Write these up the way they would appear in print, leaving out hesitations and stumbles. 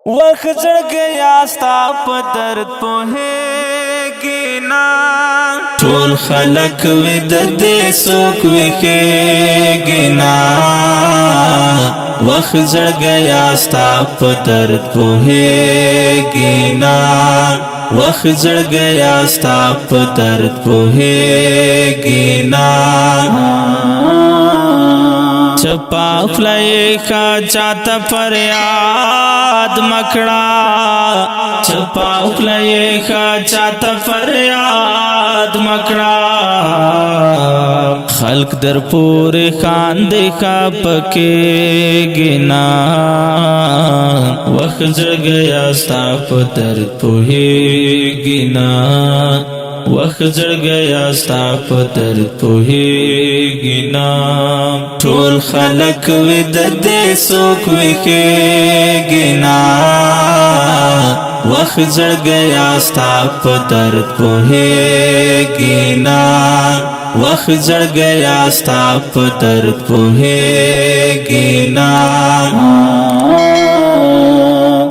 وخت زړګیا ستا په درد پوهېږي نه ټول خلک وي د دې څوک ویښېږي نه وخت زړګیا ستا په درد پوهېږي نه وخت زړګیا ستا په درد پوهېږي نه چپا خلای کا چاته فریاد مکڑا چپا خلای کا چاته فریاد مکڑا خلق در پورے خاندے کا پکے گنا وقت زړګیا ستا په درد پوهېږي نه وخت زړګیا ستا په درد پوهېږي نه ټول خلک وي د دې څوک ویښېږي نه وخت زړګیا ستا په درد پوهېږي نه وخت زړګیا ستا په درد پوهېږي نه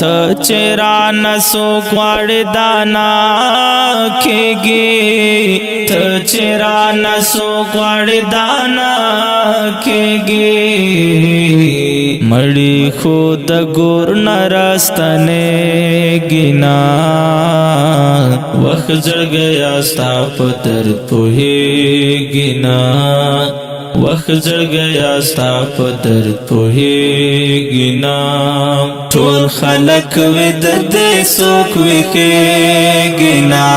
ته چیرې نسو غواړې دانا کېږي ته چیرې نسو غواړې دانا کېږي مړی خو د ګور نه راستنېږي نه وخت زړګیا ستا په درد پوهېږي نه وخت زړګیا ستا په درد پوهېږي نه ټول خلک وي د دې څوک ویښېږي نه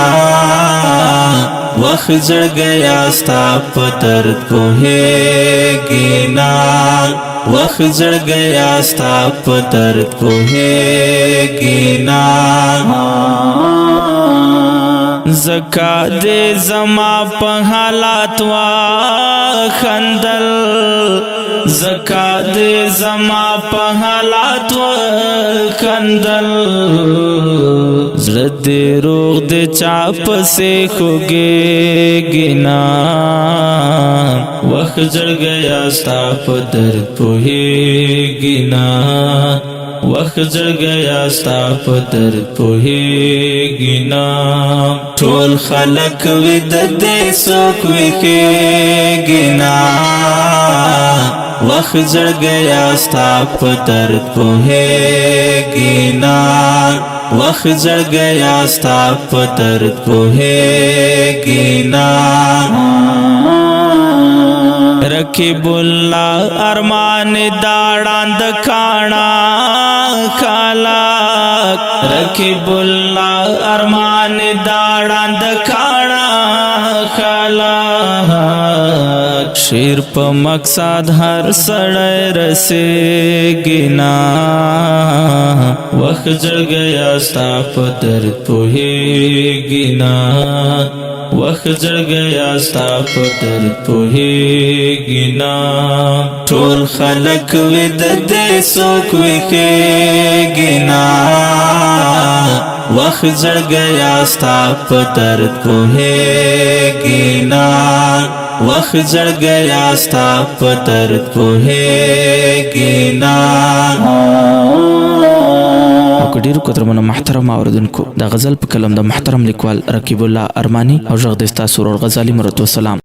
وخت زړګیا ستا په درد پوهېږي نه وخت زړګیا ستا په درد پوهېږي نه زکا دے زما په حالات وا خندل زکا دے زما په حالات وا خندل زړه دې روغ دې چا پسې خوږېږي نه وخت زړګیا ستا په درد پوهېږي نه وخت زړګیا ستا په درد پوهېږي نه ټول خلک وي د دې څوک ویښېږي نه وخت زړګیا ستا په درد پوهېږي نه وخت زړګیا ستا په درد پوهېږي نه رکیب الله ارمان داړاند کانا خالق رکیب الله ارمان داړاند کانا خالق شیر په مقصد هر سړی رسېږي نه وخت زړګیا ستا په درد پوهېږي نه وخت زړګیا ستا په درد پوهېږي نه ټول خلک وي د دې څوک ویښېږي نه وخت زړګیا ستا په درد پوهېږي نه وخت زړګیا ستا په درد پوهېږي نه ډیرو قدرمنو محترم اوریدونکو د غزل په کلم د محترم لیکوال رکیب الله ارمانی او ژغ د ستا سرور غزالی مرتو سلام